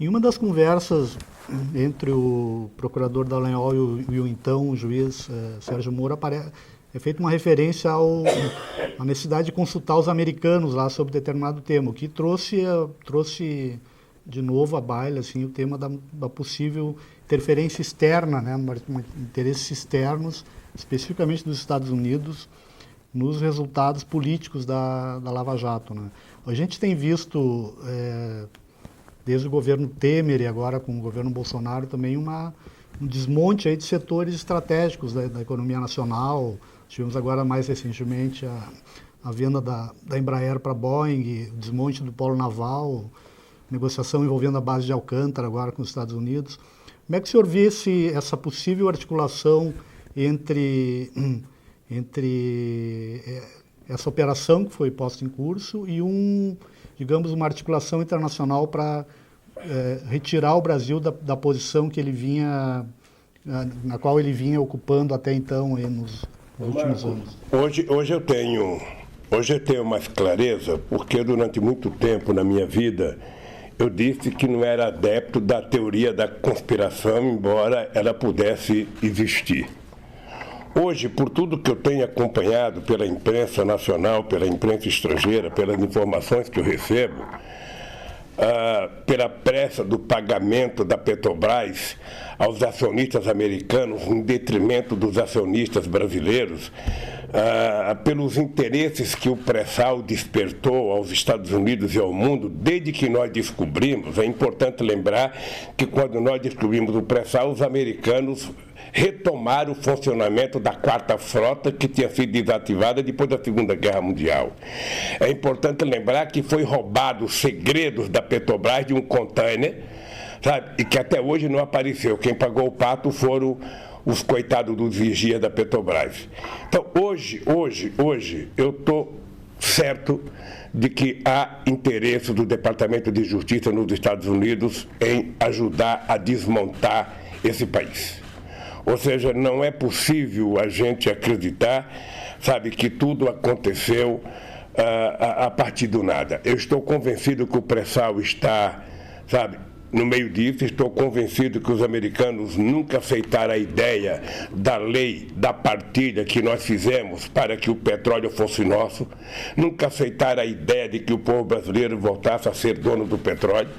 Em uma das conversas entre o procurador Dallagnol e o então juiz Sérgio Moro, é feita uma referência à necessidade de consultar os americanos lá sobre determinado tema, o que trouxe de novo à baila assim, o tema da possível interferência externa, né, interesses externos, especificamente dos Estados Unidos, nos resultados políticos da Lava Jato, né. A gente tem visto, desde o governo Temer e agora com o governo Bolsonaro, também um desmonte aí de setores estratégicos da economia nacional. Tivemos agora, mais recentemente, a venda da Embraer para a Boeing, o desmonte do polo naval, negociação envolvendo a base de Alcântara agora com os Estados Unidos. Como é que o senhor vê essa possível articulação entre essa operação que foi posta em curso e digamos, uma articulação internacional para retirar o Brasil da posição que ele vinha, na qual ele vinha ocupando até então nos últimos anos? Hoje eu tenho mais clareza, porque durante muito tempo na minha vida eu disse que não era adepto da teoria da conspiração, embora ela pudesse existir. Hoje, por tudo que eu tenho acompanhado pela imprensa nacional, pela imprensa estrangeira, pelas informações que eu recebo, pela pressa do pagamento da Petrobras aos acionistas americanos em detrimento dos acionistas brasileiros, pelos interesses que o pré-sal despertou aos Estados Unidos e ao mundo, desde que nós descobrimos. É importante lembrar que quando nós descobrimos o pré-sal, os americanos retomaram o funcionamento da quarta frota, que tinha sido desativada depois da Segunda Guerra Mundial. É importante lembrar que foi roubado os segredos da Petrobras de um container, sabe, e que até hoje não apareceu. Quem pagou o pato foram os coitados dos vigias da Petrobras. Então, hoje eu estou certo de que há interesse do Departamento de Justiça nos Estados Unidos em ajudar a desmontar esse país. Ou seja, não é possível a gente acreditar, sabe, que tudo aconteceu a partir do nada. Eu estou convencido que o pré-sal está, sabe, no meio disso. Estou convencido que os americanos nunca aceitaram a ideia da lei da partilha que nós fizemos para que o petróleo fosse nosso, nunca aceitaram a ideia de que o povo brasileiro voltasse a ser dono do petróleo,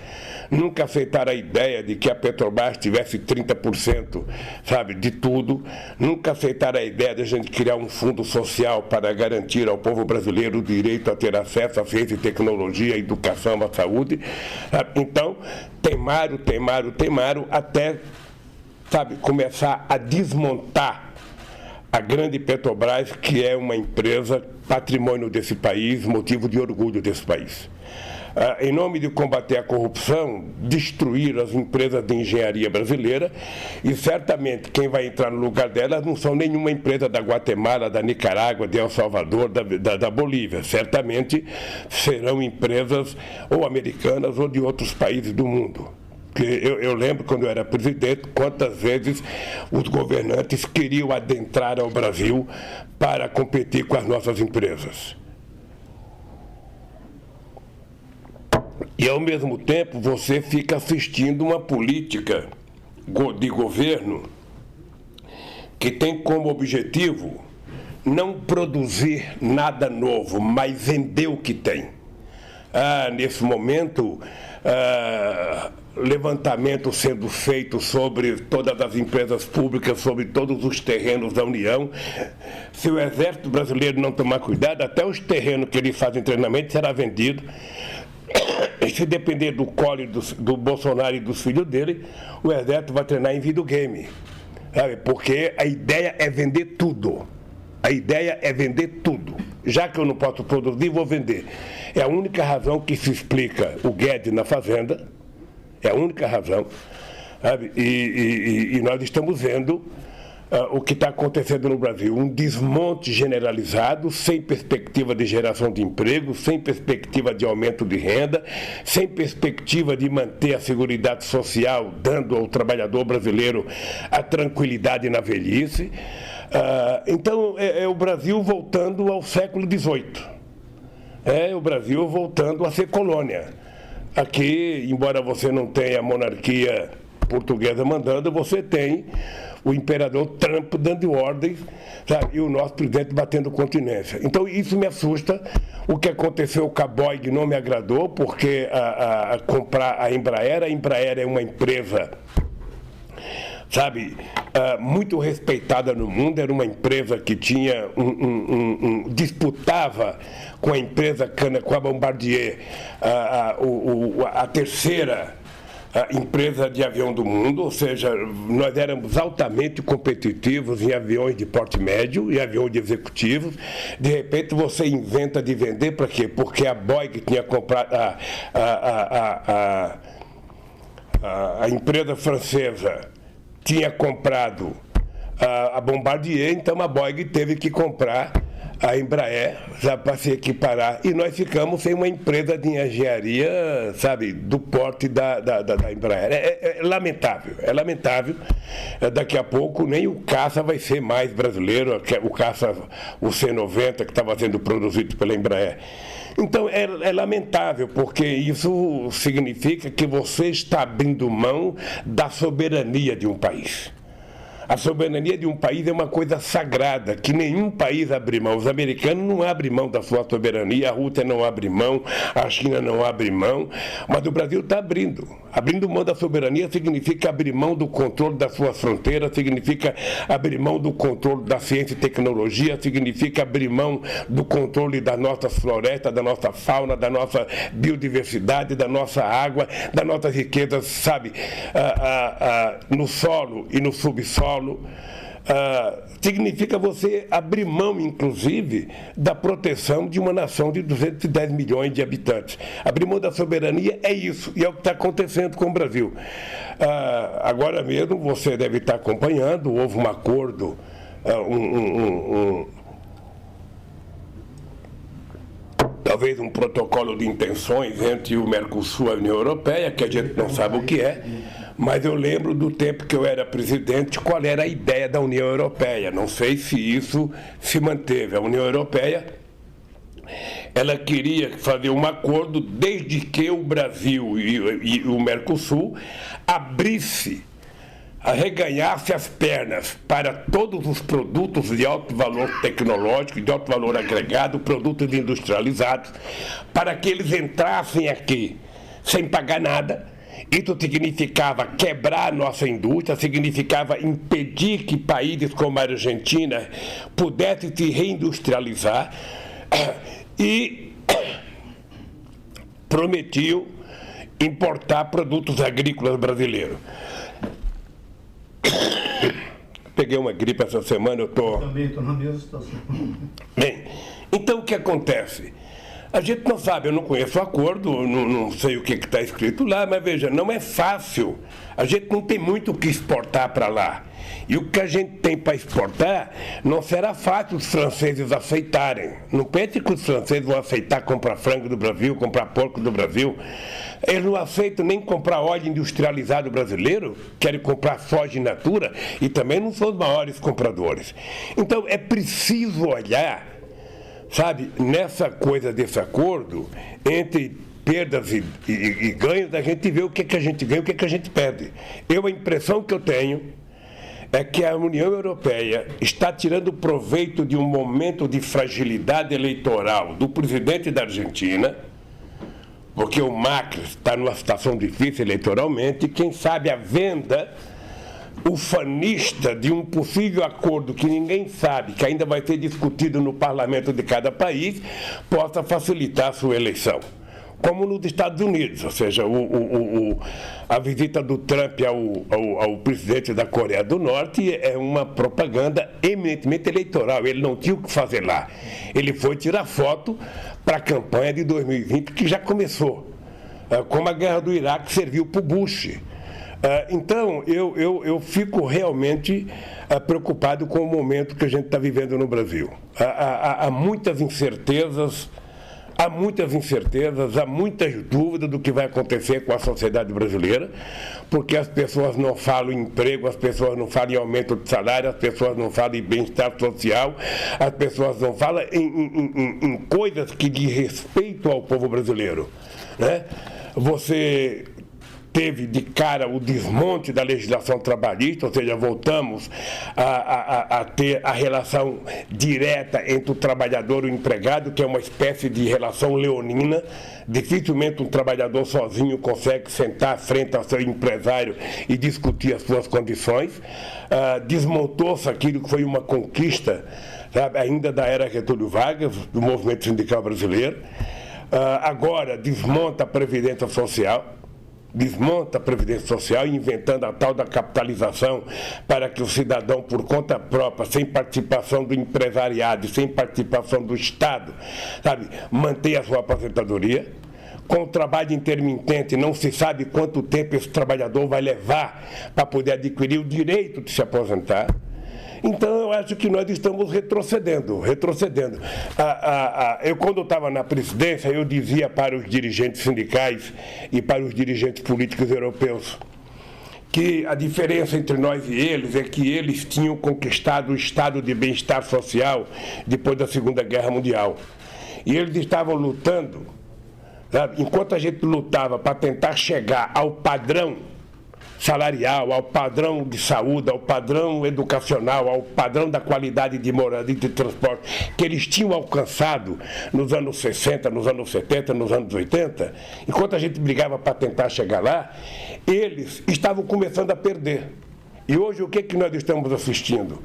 nunca aceitaram a ideia de que a Petrobras tivesse 30%, sabe, de tudo, nunca aceitaram a ideia de a gente criar um fundo social para garantir ao povo brasileiro o direito a ter acesso à ciência e tecnologia, à educação, à saúde, sabe? Então, temaram até, sabe, começar a desmontar a grande Petrobras, que é uma empresa patrimônio desse país, motivo de orgulho desse país. Em nome de combater a corrupção, destruir as empresas de engenharia brasileira, e certamente quem vai entrar no lugar delas não são nenhuma empresa da Guatemala, da Nicarágua, de El Salvador, da Bolívia. Certamente serão empresas ou americanas ou de outros países do mundo. Eu lembro, quando eu era presidente, quantas vezes os governantes queriam adentrar ao Brasil para competir com as nossas empresas. E, ao mesmo tempo, você fica assistindo uma política de governo que tem como objetivo não produzir nada novo, mas vender o que tem. Nesse momento, levantamento sendo feito sobre todas as empresas públicas, sobre todos os terrenos da União. Se o Exército Brasileiro não tomar cuidado, até os terrenos que eles fazem treinamento será vendido. E se depender do colo do Bolsonaro e dos filhos dele, o Exército vai treinar em videogame. Sabe? Porque a ideia é vender tudo. A ideia é vender tudo. Já que eu não posso produzir, vou vender. É a única razão que se explica o Guedes na Fazenda. É a única razão. Sabe? E nós estamos vendo o que está acontecendo no Brasil. Um desmonte generalizado, sem perspectiva de geração de emprego, sem perspectiva de aumento de renda, sem perspectiva de manter a seguridade social, dando ao trabalhador brasileiro a tranquilidade na velhice. Então, é o Brasil voltando ao século XVIII. É o Brasil voltando a ser colônia. aqui, embora você não tenha a monarquia portuguesa mandando, você tem o imperador Trump dando ordens, sabe? E o nosso presidente batendo continência. Então isso me assusta. O que aconteceu com a Boeing não me agradou, porque comprar a Embraer é uma empresa, sabe, muito respeitada no mundo, era uma empresa que tinha disputava com a empresa com a Bombardier a terceira empresa de avião do mundo, ou seja, nós éramos altamente competitivos em aviões de porte médio e aviões de executivos. De repente você inventa de vender para quê? Porque a Boeing tinha comprado a empresa francesa tinha comprado a Bombardier, então a Boeing teve que comprar a Embraer para se equiparar, e nós ficamos sem uma empresa de engenharia, sabe, do porte da Embraer. É lamentável, é lamentável. Daqui a pouco nem o caça vai ser mais brasileiro, o caça, o C-90, que estava sendo produzido pela Embraer. Então é lamentável, porque isso significa que você está abrindo mão da soberania de um país. A soberania de um país é uma coisa sagrada, que nenhum país abre mão. Os americanos não abrem mão da sua soberania, a Rússia não abre mão, a China não abre mão, mas o Brasil está abrindo. Abrindo mão da soberania significa abrir mão do controle das suas fronteiras, significa abrir mão do controle da ciência e tecnologia, significa abrir mão do controle das nossas florestas, da nossa fauna, da nossa biodiversidade, da nossa água, das nossas riquezas, sabe, no solo e no subsolo. Significa você abrir mão, inclusive, da proteção de uma nação de 210 milhões de habitantes. Abrir mão da soberania é isso, e é o que está acontecendo com o Brasil. Agora mesmo, você deve estar acompanhando, houve um acordo, talvez um protocolo de intenções entre o Mercosul e a União Europeia, que a gente não sabe o que é, mas eu lembro do tempo que eu era presidente, qual era a ideia da União Europeia. Não sei se isso se manteve. A União Europeia, ela queria fazer um acordo desde que o Brasil e o Mercosul arreganhasse as pernas para todos os produtos de alto valor tecnológico, de alto valor agregado, produtos industrializados, para que eles entrassem aqui sem pagar nada. Isso significava quebrar a nossa indústria, significava impedir que países como a Argentina pudessem se reindustrializar, e prometiam importar produtos agrícolas brasileiros. Peguei uma gripe essa semana, eu também estou na mesma situação. Bem, então o que acontece? A gente não sabe, eu não conheço o acordo, não sei o que está escrito lá, mas veja, não é fácil. A gente não tem muito o que exportar para lá. E o que a gente tem para exportar não será fácil os franceses aceitarem. Não pense que os franceses vão aceitar comprar frango do Brasil, comprar porco do Brasil. Eles não aceitam nem comprar óleo industrializado brasileiro, querem comprar soja in natura, e também não são os maiores compradores. Então é preciso olhar, sabe, nessa coisa desse acordo, entre perdas e ganhos, a gente vê o que a gente ganha e o que a gente perde. A impressão que eu tenho é que a União Europeia está tirando proveito de um momento de fragilidade eleitoral do presidente da Argentina, porque o Macri está numa situação difícil eleitoralmente, e quem sabe a venda ufanista de um possível acordo que ninguém sabe, que ainda vai ser discutido no parlamento de cada país, possa facilitar a sua eleição. Como nos Estados Unidos, ou seja, a visita do Trump ao presidente da Coreia do Norte é uma propaganda eminentemente eleitoral. Ele não tinha o que fazer lá. Ele foi tirar foto para a campanha de 2020, que já começou, como a guerra do Iraque serviu para o Bush. Então, eu fico realmente preocupado com o momento que a gente está vivendo no Brasil. Há muitas incertezas, há muitas dúvidas do que vai acontecer com a sociedade brasileira, porque as pessoas não falam em emprego, as pessoas não falam em aumento de salário, as pessoas não falam em bem-estar social, as pessoas não falam em coisas que diz respeito ao povo brasileiro, né? você teve de cara o desmonte da legislação trabalhista, ou seja, voltamos a ter a relação direta entre o trabalhador e o empregado, que é uma espécie de relação leonina. Dificilmente um trabalhador sozinho consegue sentar frente ao seu empresário e discutir as suas condições. Desmontou-se aquilo que foi uma conquista, sabe, ainda da era Getúlio Vargas, do movimento sindical brasileiro. Agora desmonta a Previdência Social, inventando a tal da capitalização para que o cidadão, por conta própria, sem participação do empresariado, sem participação do Estado, sabe, mantenha a sua aposentadoria. Com o trabalho intermitente, não se sabe quanto tempo esse trabalhador vai levar para poder adquirir o direito de se aposentar. Então, eu acho que nós estamos retrocedendo. Eu, quando estava na presidência, eu dizia para os dirigentes sindicais e para os dirigentes políticos europeus que a diferença entre nós e eles é que eles tinham conquistado o estado de bem-estar social depois da Segunda Guerra Mundial. E eles estavam lutando, sabe? Enquanto a gente lutava para tentar chegar ao padrão salarial, ao padrão de saúde, ao padrão educacional, ao padrão da qualidade de moradia e de transporte que eles tinham alcançado nos anos 60, nos anos 70, nos anos 80, enquanto a gente brigava para tentar chegar lá, eles estavam começando a perder. E hoje o que nós estamos assistindo?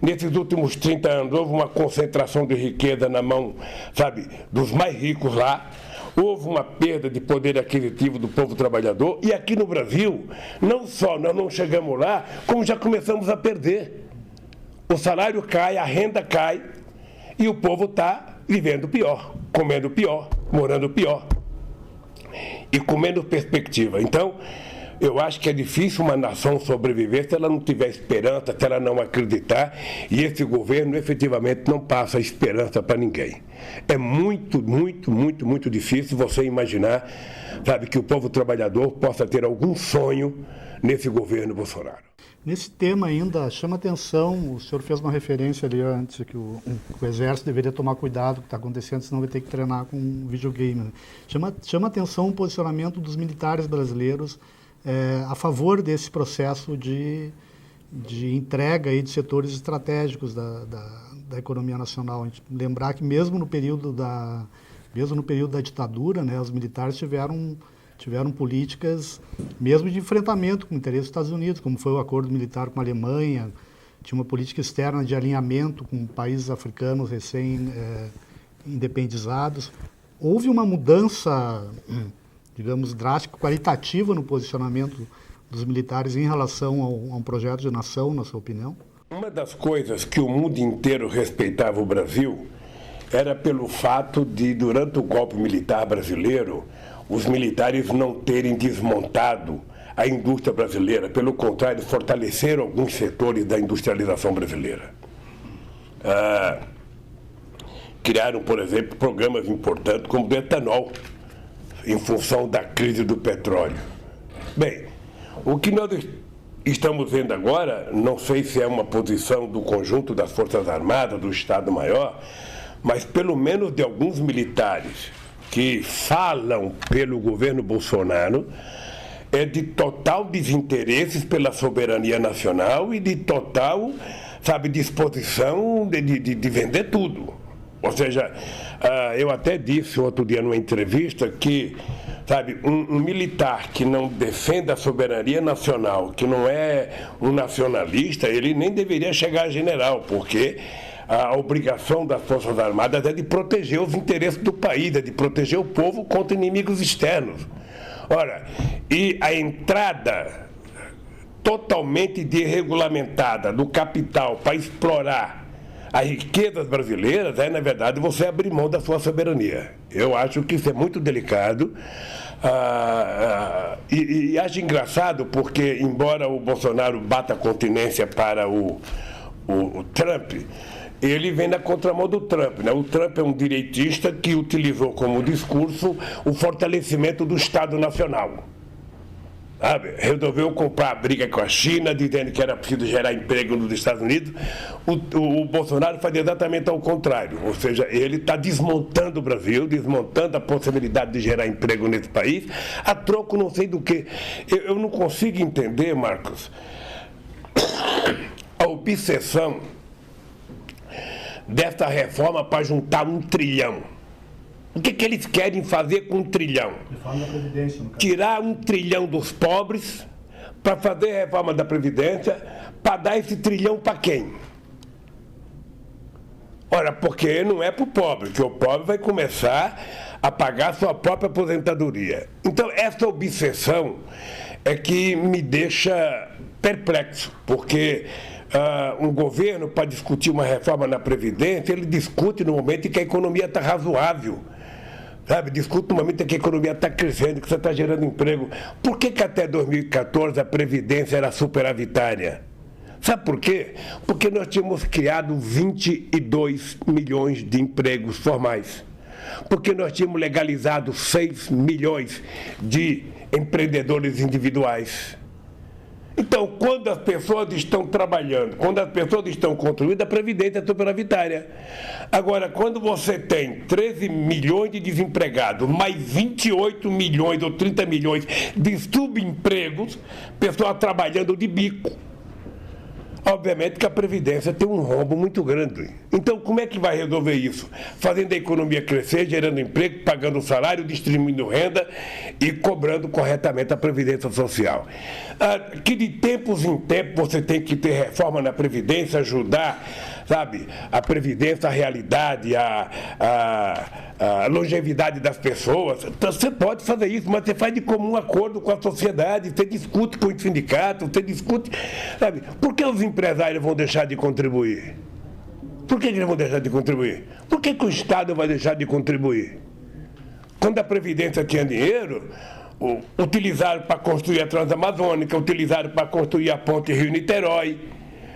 Nesses últimos 30 anos houve uma concentração de riqueza na mão, sabe, dos mais ricos lá. Houve uma perda de poder aquisitivo do povo trabalhador, e aqui no Brasil, não só nós não chegamos lá, como já começamos a perder. O salário cai, a renda cai, e o povo está vivendo pior, comendo pior, morando pior, e com menos perspectiva. Então, eu acho que é difícil uma nação sobreviver se ela não tiver esperança, se ela não acreditar, e esse governo efetivamente não passa esperança para ninguém. É muito difícil você imaginar, sabe, que o povo trabalhador possa ter algum sonho nesse governo Bolsonaro. Nesse tema ainda, chama atenção, o senhor fez uma referência ali antes, que o Exército deveria tomar cuidado com o que está acontecendo, senão vai ter que treinar com um videogame. Né? Chama atenção o posicionamento dos militares brasileiros a favor desse processo de entrega aí de setores estratégicos da economia nacional. A gente lembrar que mesmo no período da ditadura, né, os militares tiveram políticas mesmo de enfrentamento com o interesse dos Estados Unidos, como foi o acordo militar com a Alemanha, tinha uma política externa de alinhamento com países africanos recém-independizados. Houve uma mudança, digamos, drástica, qualitativa no posicionamento dos militares em relação a um projeto de nação, na sua opinião? Uma das coisas que o mundo inteiro respeitava o Brasil era pelo fato de, durante o golpe militar brasileiro, os militares não terem desmontado a indústria brasileira, pelo contrário, fortaleceram alguns setores da industrialização brasileira. Criaram, por exemplo, programas importantes como o do etanol, em função da crise do petróleo. Bem, o que nós estamos vendo agora, não sei se é uma posição do conjunto das Forças Armadas, do Estado-Maior, mas pelo menos de alguns militares que falam pelo governo Bolsonaro, é de total desinteresse pela soberania nacional e de total, sabe, disposição de vender tudo. Ou seja, eu até disse outro dia numa entrevista que, sabe, um militar que não defende a soberania nacional, que não é um nacionalista, ele nem deveria chegar a general, porque a obrigação das Forças Armadas é de proteger os interesses do país, é de proteger o povo contra inimigos externos. Ora, e a entrada totalmente desregulamentada do capital para explorar as riquezas brasileiras na verdade, você abrir mão da sua soberania. Eu acho que isso é muito delicado. E acho engraçado porque, embora o Bolsonaro bata continência para o Trump, ele vem na contramão do Trump, né? O Trump é um direitista que utilizou como discurso o fortalecimento do Estado Nacional. Sabe? Resolveu comprar a briga com a China, dizendo que era preciso gerar emprego nos Estados Unidos. O Bolsonaro faz exatamente ao contrário. Ou seja, ele está desmontando o Brasil, desmontando a possibilidade de gerar emprego nesse país, a troco não sei do que. Eu não consigo entender, Marcos, a obsessão dessa reforma para juntar 1 trilhão. O que eles querem fazer com 1 trilhão? Reforma da Previdência, no caso. Tirar 1 trilhão dos pobres para fazer a reforma da Previdência, para dar esse trilhão para quem? Ora, porque não é para o pobre, que o pobre vai começar a pagar sua própria aposentadoria. Então, essa obsessão é que me deixa perplexo, porque um governo, para discutir uma reforma na Previdência, ele discute no momento em que a economia está razoável. Sabe, discute no momento em que a economia está crescendo, que você está gerando emprego. Por que até 2014 a Previdência era superavitária? Sabe por quê? Porque nós tínhamos criado 22 milhões de empregos formais. Porque nós tínhamos legalizado 6 milhões de empreendedores individuais. Então, quando as pessoas estão trabalhando, quando as pessoas estão contribuindo, a Previdência é superavitária. Agora, quando você tem 13 milhões de desempregados, mais 28 milhões ou 30 milhões de subempregos, pessoas trabalhando de bico, obviamente que a Previdência tem um rombo muito grande. Então, como é que vai resolver isso? Fazendo a economia crescer, gerando emprego, pagando salário, distribuindo renda e cobrando corretamente a Previdência Social. Que de tempos em tempos você tem que ter reforma na Previdência, ajudar, sabe, a Previdência, a realidade, a longevidade das pessoas. Então, você pode fazer isso, mas você faz de comum acordo com a sociedade, você discute com os sindicatos, você discute, sabe? Por que os empresários vão deixar de contribuir? Por que eles vão deixar de contribuir? Por que o Estado vai deixar de contribuir? Quando a Previdência tinha dinheiro, utilizaram para construir a Transamazônica, utilizaram para construir a ponte Rio-Niterói,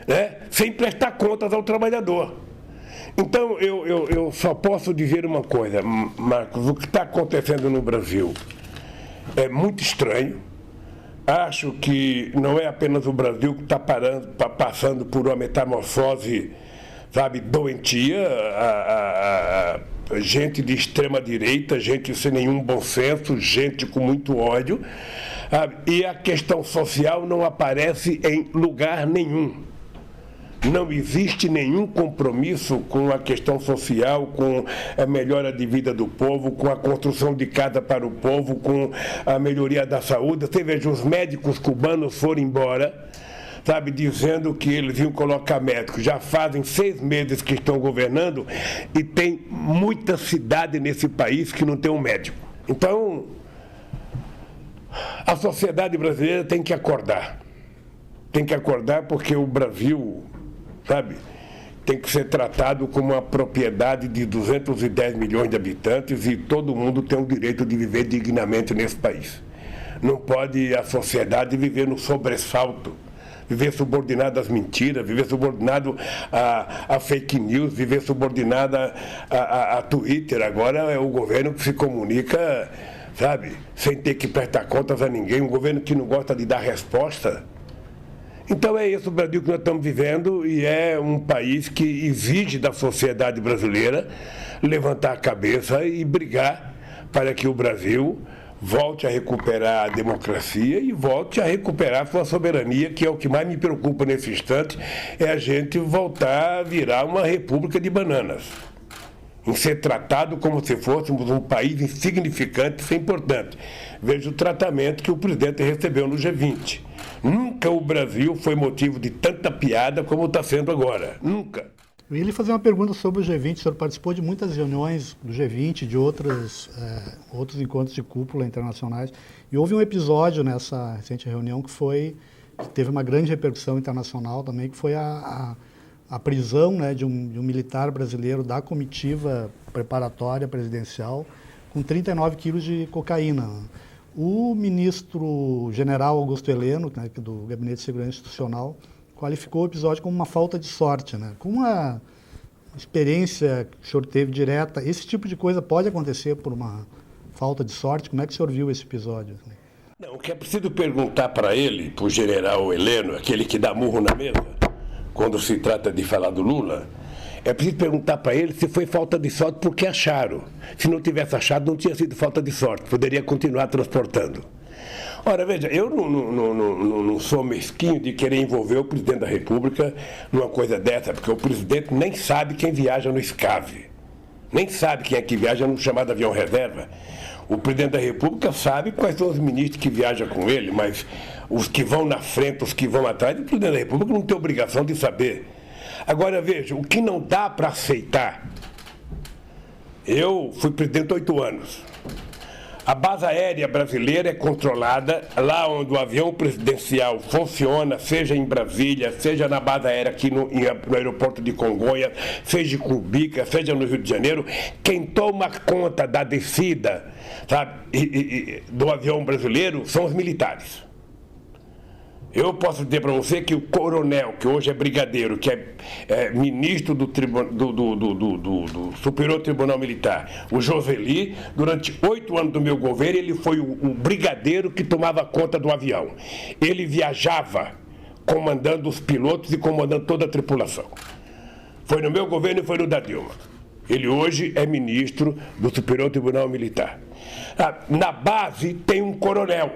né? Sem prestar contas ao trabalhador. Então, eu só posso dizer uma coisa, Marcos, o que está acontecendo no Brasil é muito estranho. Acho que não é apenas o Brasil que está passando por uma metamorfose, sabe, doentia, gente de extrema direita, gente sem nenhum bom senso, gente com muito ódio, sabe? E a questão social não aparece em lugar nenhum. Não existe nenhum compromisso com a questão social, com a melhora de vida do povo, com a construção de casa para o povo, com a melhoria da saúde. Você veja, os médicos cubanos foram embora, sabe, dizendo que eles iam colocar médicos. Já fazem 6 meses que estão governando e tem muita cidade nesse país que não tem um médico. Então, a sociedade brasileira tem que acordar. Tem que acordar porque o Brasil, sabe, tem que ser tratado como uma propriedade de 210 milhões de habitantes e todo mundo tem o direito de viver dignamente nesse país. Não pode a sociedade viver no sobressalto, viver subordinado às mentiras, viver subordinado a fake news, viver subordinado a Twitter. Agora é o governo que se comunica, sabe, sem ter que prestar contas a ninguém, um governo que não gosta de dar resposta. Então é esse o Brasil que nós estamos vivendo e é um país que exige da sociedade brasileira levantar a cabeça e brigar para que o Brasil volte a recuperar a democracia e volte a recuperar sua soberania, que é o que mais me preocupa nesse instante, é a gente voltar a virar uma república de bananas. Em ser tratado como se fôssemos um país insignificante, isso é importante. Veja o tratamento que o presidente recebeu no G20. Nunca o Brasil foi motivo de tanta piada como está sendo agora. Nunca. Eu ia lhe fazer uma pergunta sobre o G20. O senhor participou de muitas reuniões do G20, de outros encontros de cúpula internacionais. E houve um episódio nessa recente reunião que teve uma grande repercussão internacional também, que foi a prisão, né, de um militar brasileiro da comitiva preparatória presidencial com 39 quilos de cocaína. O ministro general Augusto Heleno, né, do Gabinete de Segurança Institucional, qualificou o episódio como uma falta de sorte, né? Com uma experiência que o senhor teve direta, esse tipo de coisa pode acontecer por uma falta de sorte? Como é que o senhor viu esse episódio? Não, o que é preciso perguntar para ele, para o general Heleno, aquele que dá murro na mesa, quando se trata de falar do Lula, é preciso perguntar para ele se foi falta de sorte porque acharam. Se não tivesse achado, não tinha sido falta de sorte, poderia continuar transportando. Ora, veja, eu não sou mesquinho de querer envolver o presidente da República numa coisa dessa, porque o presidente nem sabe quem viaja no SCAV, nem sabe quem é que viaja no chamado avião reserva. O presidente da República sabe quais são os ministros que viajam com ele, mas os que vão na frente, os que vão atrás, o presidente da República não tem obrigação de saber. Agora, veja, o que não dá para aceitar, eu fui presidente há 8 anos. A base aérea brasileira é controlada lá onde o avião presidencial funciona, seja em Brasília, seja na base aérea aqui no aeroporto de Congonhas, seja em Cumbica, seja no Rio de Janeiro. Quem toma conta da descida, sabe, do avião brasileiro são os militares. Eu posso dizer para você que o coronel, que hoje é brigadeiro, que é ministro do Superior Tribunal Militar, o Joseli, durante 8 anos do meu governo, ele foi o brigadeiro que tomava conta do avião. Ele viajava comandando os pilotos e comandando toda a tripulação. Foi no meu governo e foi no da Dilma. Ele hoje é ministro do Superior Tribunal Militar. Na base tem um coronel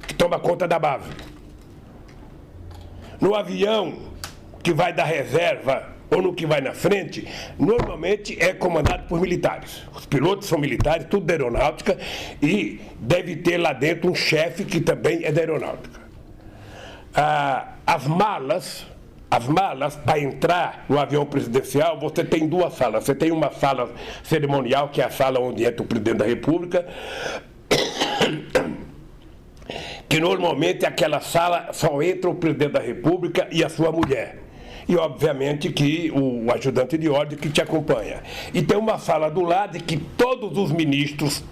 que toma conta da base. No avião que vai da reserva ou no que vai na frente, normalmente é comandado por militares. Os pilotos são militares, tudo da aeronáutica, e deve ter lá dentro um chefe que também é da aeronáutica. As malas para entrar no avião presidencial, você tem 2 salas. Você tem uma sala cerimonial, que é a sala onde entra o presidente da República, que normalmente aquela sala só entra o presidente da República e a sua mulher. E, obviamente, que o ajudante de ordem que te acompanha. E tem uma sala do lado que todos os ministros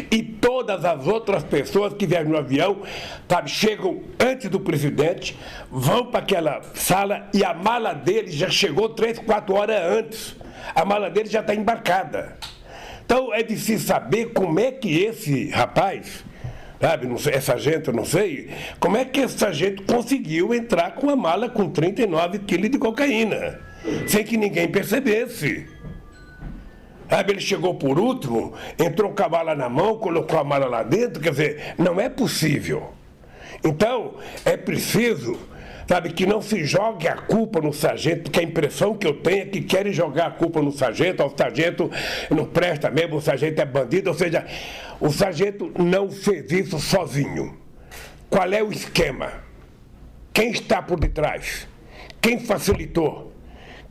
e todas as outras pessoas que viajam no avião, sabe, chegam antes do presidente, vão para aquela sala e a mala dele já chegou 3, 4 horas antes. A mala dele já está embarcada. Então, é difícil saber como é que esse rapaz... sabe, não sei, essa gente, eu não sei, como é que essa gente conseguiu entrar com a mala com 39 quilos de cocaína, sem que ninguém percebesse. Sabe, ele chegou por último, entrou com a mala na mão, colocou a mala lá dentro, quer dizer, não é possível. Então, é preciso, sabe, que não se jogue a culpa no sargento, porque a impressão que eu tenho é que querem jogar a culpa no sargento, o sargento não presta mesmo, o sargento é bandido, ou seja, o sargento não fez isso sozinho. Qual é o esquema? Quem está por detrás? Quem facilitou?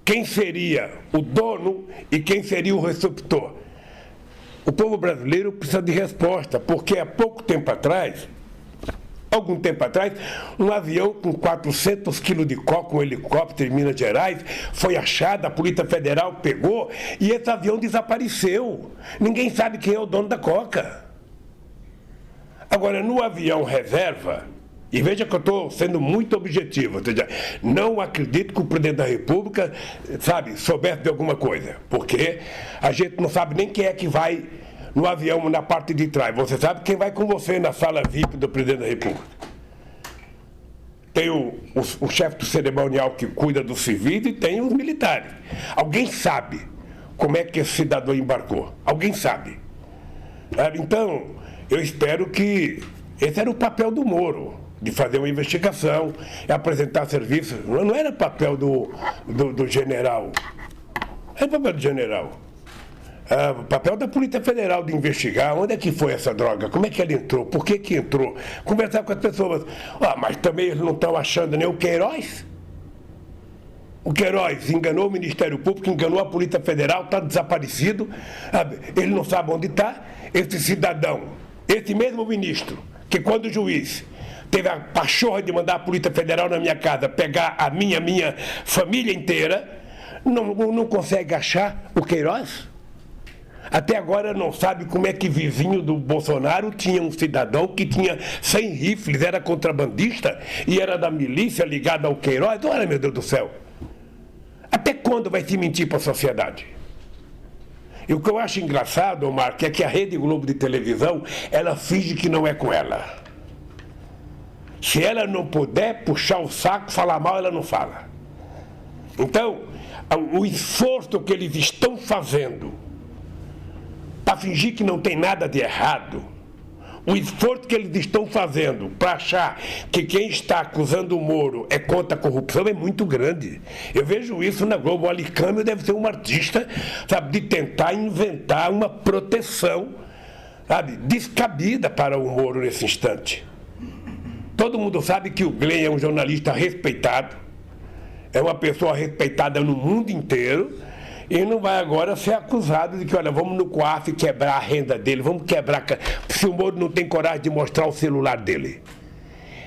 Quem seria o dono e quem seria o receptor? O povo brasileiro precisa de resposta, porque há pouco tempo atrás, algum tempo atrás, um avião com 400 quilos de coca, um helicóptero em Minas Gerais, foi achado, a Polícia Federal pegou e esse avião desapareceu. Ninguém sabe quem é o dono da coca. Agora, no avião reserva, e veja que eu estou sendo muito objetivo, ou seja, não acredito que o presidente da República, sabe, soubesse de alguma coisa, porque a gente não sabe nem quem é que vai no avião, na parte de trás. Você sabe quem vai com você na sala VIP do presidente da República. Tem o chefe do cerimonial que cuida dos civis e tem os militares. Alguém sabe como é que esse cidadão embarcou. Alguém sabe. Então, eu espero que... Esse era o papel do Moro, de fazer uma investigação, apresentar serviços. Não era papel do general. Era papel do general. O papel da Polícia Federal de investigar onde é que foi essa droga, como é que ela entrou, por que entrou, conversar com as pessoas. Mas também eles não estão achando nem o Queiroz. O Queiroz enganou o Ministério Público, enganou a Polícia Federal, está desaparecido, ele não sabe onde está. Esse cidadão, esse mesmo ministro, que quando o juiz teve a pachorra de mandar a Polícia Federal na minha casa pegar a minha família inteira, não consegue achar o Queiroz? Até agora não sabe como é que vizinho do Bolsonaro tinha um cidadão que tinha 100 rifles, era contrabandista e era da milícia ligada ao Queiroz. Olha, meu Deus do céu. Até quando vai se mentir para a sociedade? E o que eu acho engraçado, Omar, é que a Rede Globo de televisão, ela finge que não é com ela. Se ela não puder puxar o saco, falar mal, ela não fala. Então, o esforço que eles estão fazendo para fingir que não tem nada de errado, o esforço que eles estão fazendo para achar que quem está acusando o Moro é contra a corrupção é muito grande. Eu vejo isso na Globo. O Alicâmio deve ser um artista, sabe, de tentar inventar uma proteção, sabe, descabida para o Moro nesse instante. Todo mundo sabe que o Glenn é um jornalista respeitado, é uma pessoa respeitada no mundo inteiro, e não vai agora ser acusado de que, olha, vamos no COAF quebrar a renda dele, vamos quebrar, se o Moro não tem coragem de mostrar o celular dele.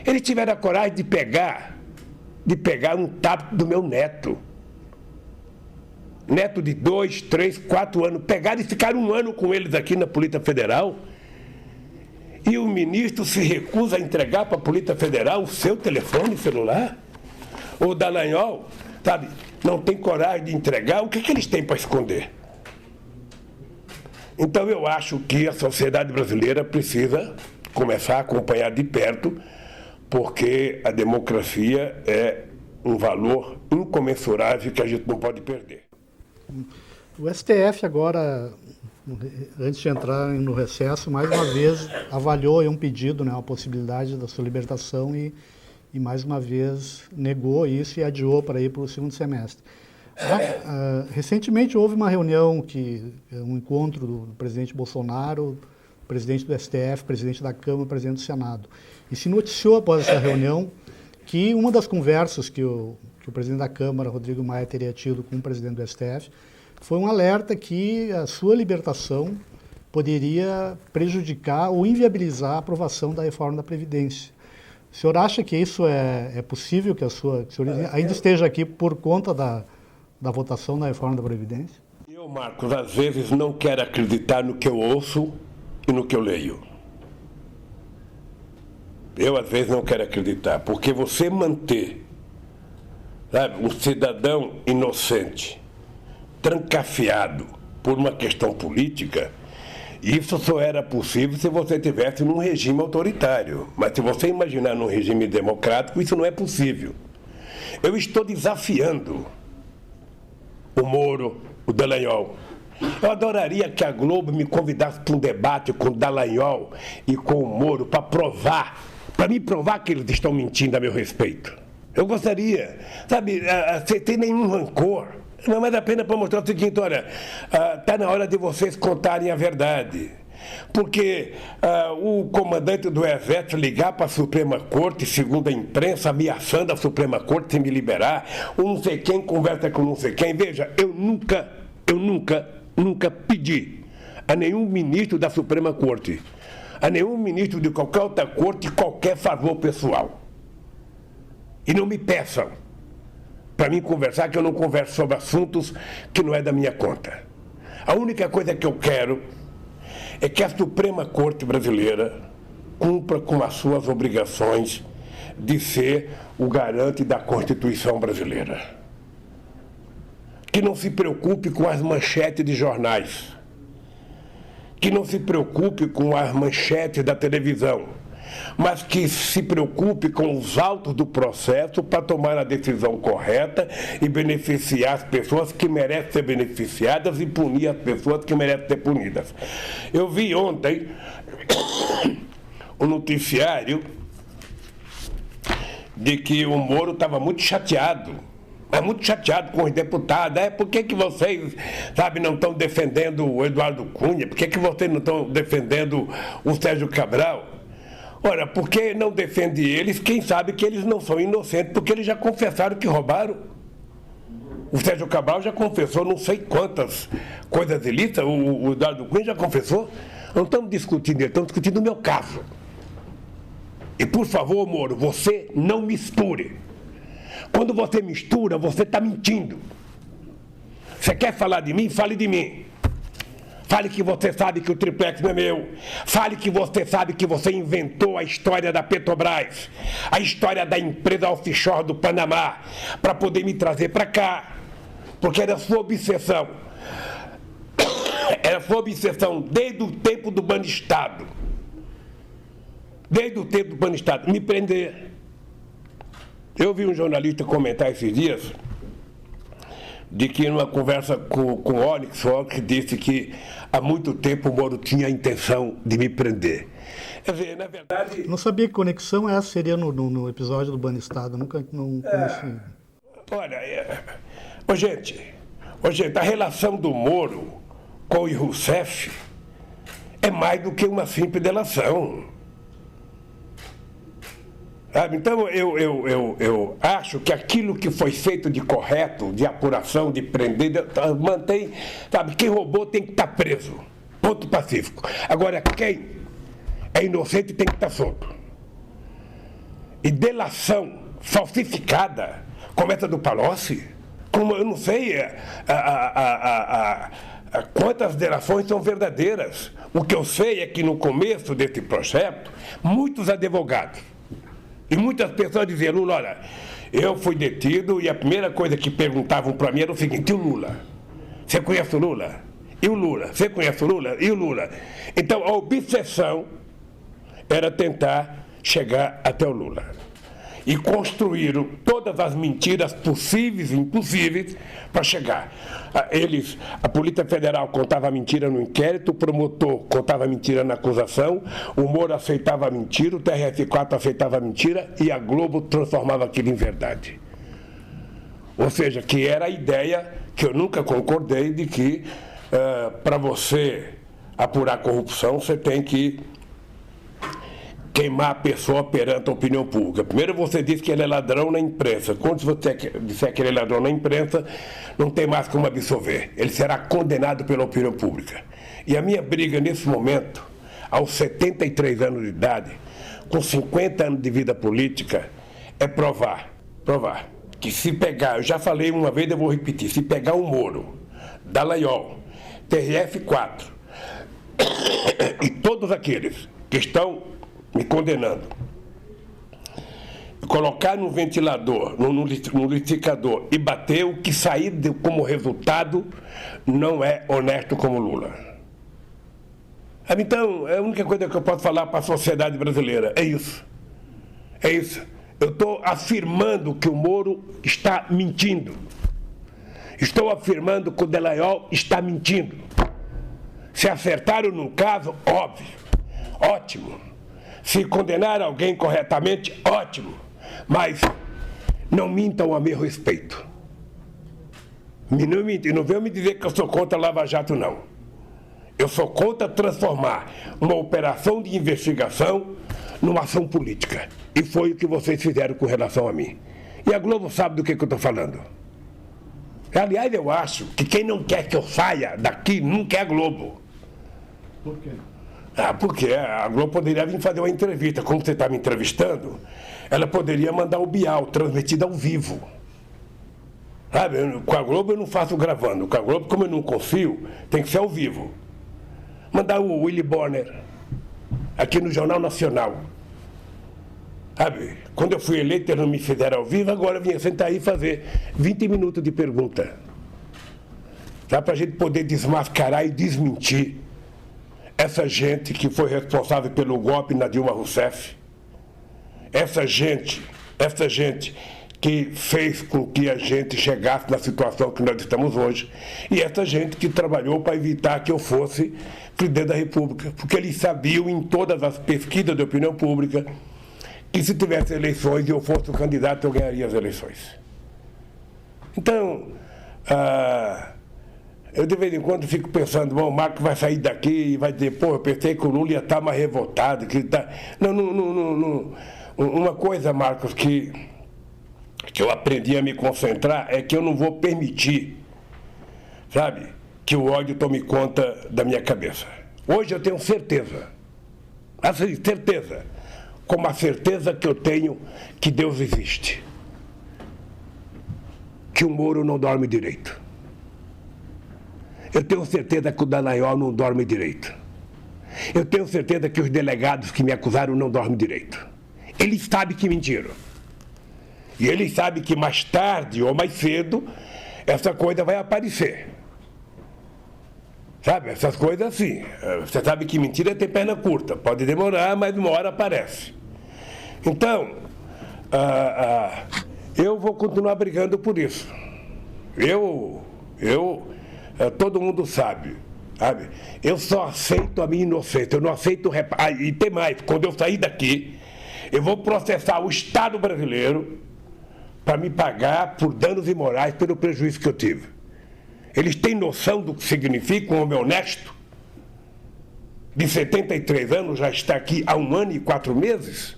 Eles tiveram a coragem de pegar um tablet do meu neto de 2, 3, 4 anos, pegaram e ficaram 1 ano com eles aqui na Polícia Federal, e o ministro se recusa a entregar para a Polícia Federal o seu telefone celular. O Dallagnol, sabe, não tem coragem de entregar. O que eles têm para esconder? Então eu acho que a sociedade brasileira precisa começar a acompanhar de perto, porque a democracia é um valor incomensurável que a gente não pode perder. O STF agora, antes de entrar no recesso, mais uma vez avaliou um pedido, né, a possibilidade da sua libertação e mais uma vez negou isso e adiou para ir para o segundo semestre. Recentemente houve uma reunião, um encontro do presidente Bolsonaro, presidente do STF, presidente da Câmara, presidente do Senado. E se noticiou após essa reunião que uma das conversas que o presidente da Câmara, Rodrigo Maia, teria tido com o presidente do STF foi um alerta que a sua libertação poderia prejudicar ou inviabilizar a aprovação da reforma da Previdência. O senhor acha que isso é possível, que o senhor ainda esteja aqui por conta da votação da reforma da Previdência? Eu, Marcos, às vezes não quero acreditar no que eu ouço e no que eu leio. Eu, às vezes, não quero acreditar, porque você manter, sabe, um cidadão inocente, trancafiado por uma questão política, isso só era possível se você estivesse num regime autoritário. Mas se você imaginar num regime democrático, isso não é possível. Eu estou desafiando o Moro, o Dallagnol. Eu adoraria que a Globo me convidasse para um debate com o Dallagnol e com o Moro para me provar que eles estão mentindo a meu respeito. Eu gostaria, sabe, sem ter nenhum rancor. Não é mais a pena para mostrar o seguinte, olha, está na hora de vocês contarem a verdade. Porque o comandante do Exército ligar para a Suprema Corte, segundo a imprensa, ameaçando a Suprema Corte sem me liberar, um não sei quem conversa com não sei quem. Veja, eu nunca pedi a nenhum ministro da Suprema Corte, a nenhum ministro de qualquer outra corte, qualquer favor pessoal. E não me peçam para mim conversar, que eu não converso sobre assuntos que não é da minha conta. A única coisa que eu quero é que a Suprema Corte Brasileira cumpra com as suas obrigações de ser o garante da Constituição brasileira. Que não se preocupe com as manchetes de jornais. Que não se preocupe com as manchetes da televisão, mas que se preocupe com os autos do processo para tomar a decisão correta e beneficiar as pessoas que merecem ser beneficiadas e punir as pessoas que merecem ser punidas. Eu vi ontem um noticiário de que o Moro estava muito chateado, mas muito chateado com os deputados. Por que vocês, sabe, não estão defendendo o Eduardo Cunha? Por que vocês não estão defendendo o Sérgio Cabral? Ora, porque não defende eles, quem sabe que eles não são inocentes, porque eles já confessaram que roubaram. O Sérgio Cabral já confessou não sei quantas coisas ilícitas, o Eduardo Cunha já confessou. Não estamos discutindo ele, estamos discutindo o meu caso. E, por favor, Moro, você não misture. Quando você mistura, você está mentindo. Você quer falar de mim? Fale de mim. Fale que você sabe que o triplex não é meu. Fale que você sabe que você inventou a história da Petrobras, a história da empresa offshore do Panamá, para poder me trazer para cá, porque era sua obsessão foi obsessão desde o tempo do Banestado. Desde o tempo do Banestado, me prender. Eu vi um jornalista comentar esses dias de que numa conversa com o Onyx disse que há muito tempo o Moro tinha a intenção de me prender. Quer dizer, na verdade... Não sabia que conexão essa seria no episódio do Banestado, nunca conheci. Olha, gente, a relação do Moro com o Rousseff é mais do que uma simples delação. Sabe? Então, eu acho que aquilo que foi feito de correto, de apuração, de prender, mantém, sabe, quem roubou tem que estar preso. Ponto pacífico. Agora, quem é inocente tem que estar solto. E delação falsificada, como essa do Palocci, como eu não sei quantas delações são verdadeiras. O que eu sei é que no começo desse projeto, muitos advogados e muitas pessoas diziam: Lula, olha, eu fui detido e a primeira coisa que perguntavam para mim era o seguinte: e o Lula? Você conhece o Lula? E o Lula? Você conhece o Lula? E o Lula? Então a obsessão era tentar chegar até o Lula. E construíram todas as mentiras possíveis e impossíveis para chegar. A Polícia Federal contava mentira no inquérito, o promotor contava mentira na acusação, o Moro aceitava a mentira, o TRF4 aceitava a mentira e a Globo transformava aquilo em verdade. Ou seja, que era a ideia que eu nunca concordei de que para você apurar corrupção você tem que queimar a pessoa perante a opinião pública. Primeiro você diz que ele é ladrão na imprensa. Quando você disser que ele é ladrão na imprensa, não tem mais como absolver. Ele será condenado pela opinião pública. E a minha briga nesse momento, aos 73 anos de idade, com 50 anos de vida política, é provar que se pegar, eu já falei uma vez, eu vou repetir, se pegar o Moro, Dallagnol, TRF4 e todos aqueles que estão me condenando, colocar no ventilador, no liquidificador e bater, o que sair como resultado não é honesto como Lula. Então, é a única coisa que eu posso falar para a sociedade brasileira, é isso. É isso. Eu estou afirmando que o Moro está mentindo. Estou afirmando que o Dallagnol está mentindo. Se acertaram num caso, óbvio, ótimo. Se condenar alguém corretamente, ótimo. Mas não mintam a meu respeito. Não venham me dizer que eu sou contra a Lava Jato, não. Eu sou contra transformar uma operação de investigação numa ação política. E foi o que vocês fizeram com relação a mim. E a Globo sabe do que eu estou falando. Aliás, eu acho que quem não quer que eu saia daqui nunca é a Globo. Por quê? Porque a Globo poderia vir fazer uma entrevista. Como você está me entrevistando, ela poderia mandar o Bial, transmitido ao vivo. Sabe? Com a Globo eu não faço gravando. Com a Globo, como eu não confio, tem que ser ao vivo. Mandar o Willy Bonner, aqui no Jornal Nacional. Sabe? Quando eu fui eleito, eles não me fizeram ao vivo, agora eu vinha sentar aí e fazer 20 minutos de pergunta. Dá para a gente poder desmascarar e desmentir essa gente que foi responsável pelo golpe na Dilma Rousseff, essa gente que fez com que a gente chegasse na situação que nós estamos hoje, e essa gente que trabalhou para evitar que eu fosse presidente da República, porque eles sabiam em todas as pesquisas de opinião pública que se tivesse eleições e eu fosse o candidato, eu ganharia as eleições. Então, eu de vez em quando fico pensando, bom, o Marcos vai sair daqui e vai dizer, pô, eu pensei que o Lula ia estar mais revoltado, que ele tá... Não. Uma coisa, Marcos, que eu aprendi a me concentrar é que eu não vou permitir, sabe, que o ódio tome conta da minha cabeça. Hoje eu tenho certeza, assim, certeza, como a certeza que eu tenho que Deus existe, que o Moro não dorme direito. Eu tenho certeza que o Dallagnol não dorme direito. Eu tenho certeza que os delegados que me acusaram não dormem direito. Eles sabem que mentiram. E eles sabem que mais tarde ou mais cedo essa coisa vai aparecer. Sabe, essas coisas assim. Você sabe que mentira tem perna curta. Pode demorar, mas uma hora aparece. Então, eu vou continuar brigando por isso. Todo mundo sabe. Eu só aceito a minha inocência. Eu não aceito... E tem mais. Quando eu sair daqui, eu vou processar o Estado brasileiro para me pagar por danos imorais pelo prejuízo que eu tive. Eles têm noção do que significa um homem honesto? De 73 anos, já está aqui há 1 ano e 4 meses?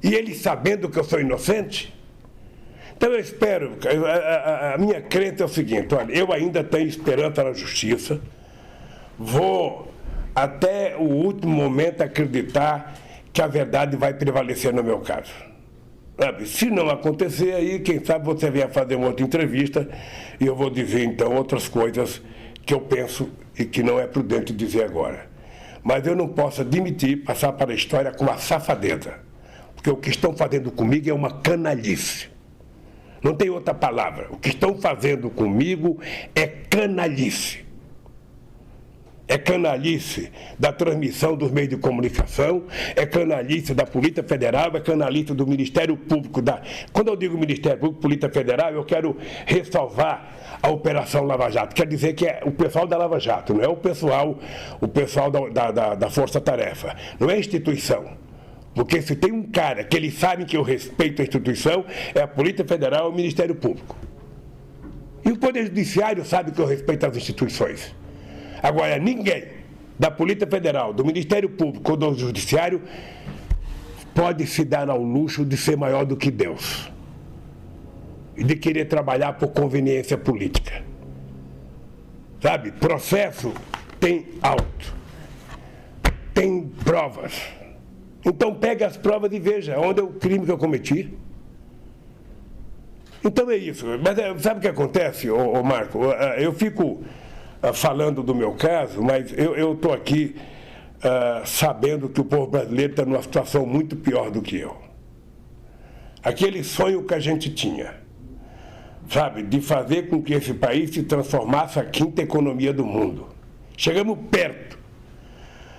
E eles sabendo que eu sou inocente? Então eu espero, a minha crença é o seguinte, olha, eu ainda tenho esperança na justiça, vou até o último momento acreditar que a verdade vai prevalecer no meu caso. Se não acontecer, aí, quem sabe você venha fazer uma outra entrevista e eu vou dizer, então, outras coisas que eu penso e que não é prudente dizer agora. Mas eu não posso admitir passar para a história com uma safadeza, porque o que estão fazendo comigo é uma canalice. Não tem outra palavra. O que estão fazendo comigo é canalice. É canalice da transmissão dos meios de comunicação, é canalice da Polícia Federal, é canalice do Ministério Público. Quando eu digo Ministério Público, Polícia Federal, eu quero ressalvar a Operação Lava Jato. Quer dizer que é o pessoal da Lava Jato, não é o pessoal da Força Tarefa, não é a instituição. Porque se tem um cara que eles sabem que eu respeito a instituição, é a Polícia Federal e o Ministério Público. E o Poder Judiciário sabe que eu respeito as instituições. Agora, ninguém da Polícia Federal, do Ministério Público ou do Judiciário pode se dar ao luxo de ser maior do que Deus e de querer trabalhar por conveniência política. Sabe, processo tem auto, tem provas. Então pegue as provas e veja onde é o crime que eu cometi. Então é isso. Mas sabe o que acontece, ô Marco? Eu fico falando do meu caso, mas eu estou aqui sabendo que o povo brasileiro está numa situação muito pior do que eu. Aquele sonho que a gente tinha, sabe, de fazer com que esse país se transformasse a 5ª economia do mundo. Chegamos perto.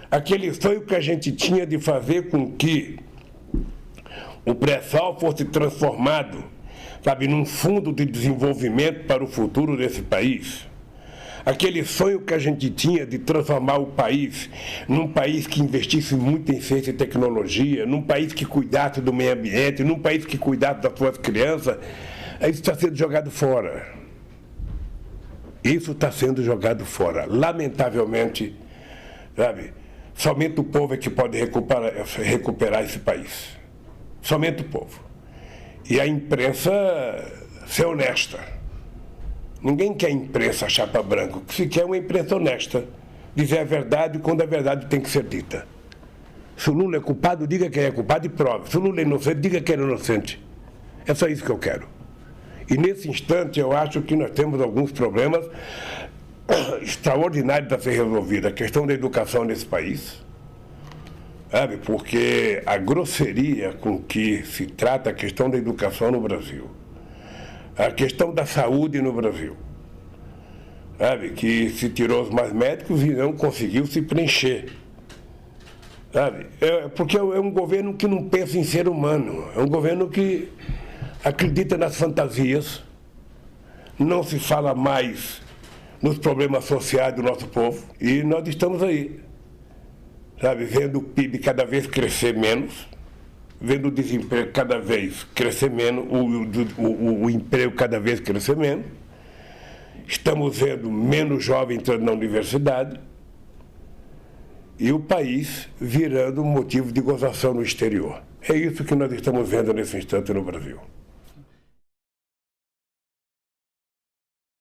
Aquele sonho que a gente tinha de fazer com que o pré-sal fosse transformado, sabe, num fundo de desenvolvimento para o futuro desse país. Aquele sonho que a gente tinha de transformar o país num país que investisse muito em ciência e tecnologia, num país que cuidasse do meio ambiente, num país que cuidasse das suas crianças, isso está sendo jogado fora. Isso está sendo jogado fora. Lamentavelmente, sabe, somente o povo é que pode recuperar esse país. Somente o povo. E a imprensa ser honesta. Ninguém quer imprensa chapa branca. O que se quer é uma imprensa honesta. Dizer a verdade quando a verdade tem que ser dita. Se o Lula é culpado, diga que ele é culpado e prove. Se o Lula é inocente, diga que ele é inocente. É só isso que eu quero. E nesse instante eu acho que nós temos alguns problemas extraordinários a ser resolvidos. A questão da educação nesse país. Sabe? Porque a grosseria com que se trata a questão da educação no Brasil, a questão da saúde no Brasil, sabe, que se tirou os mais médicos e não conseguiu se preencher, sabe, porque é um governo que não pensa em ser humano, é um governo que acredita nas fantasias, não se fala mais nos problemas sociais do nosso povo, e nós estamos aí, sabe, vendo o PIB cada vez crescer menos, vendo o desemprego cada vez crescer menos, o emprego cada vez crescer menos. Estamos vendo menos jovens entrando na universidade e o país virando motivo de gozação no exterior. É isso que nós estamos vendo nesse instante no Brasil.